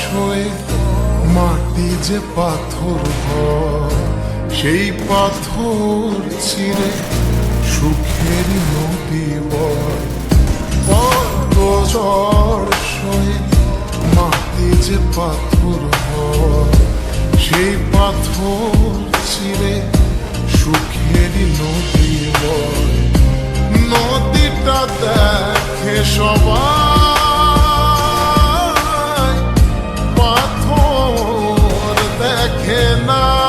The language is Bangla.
সয়ে মাটি যে পাথর হয়, সেই পাথর ছিঁড়ে সুখের নদী বয়। কত ঝড় সয়ে মাটি যে পাথর হয়, সেই পাথর ছিঁড়ে সুখের নদী বয়। নদীটা দেখে সবাই, পাথর দেখে না।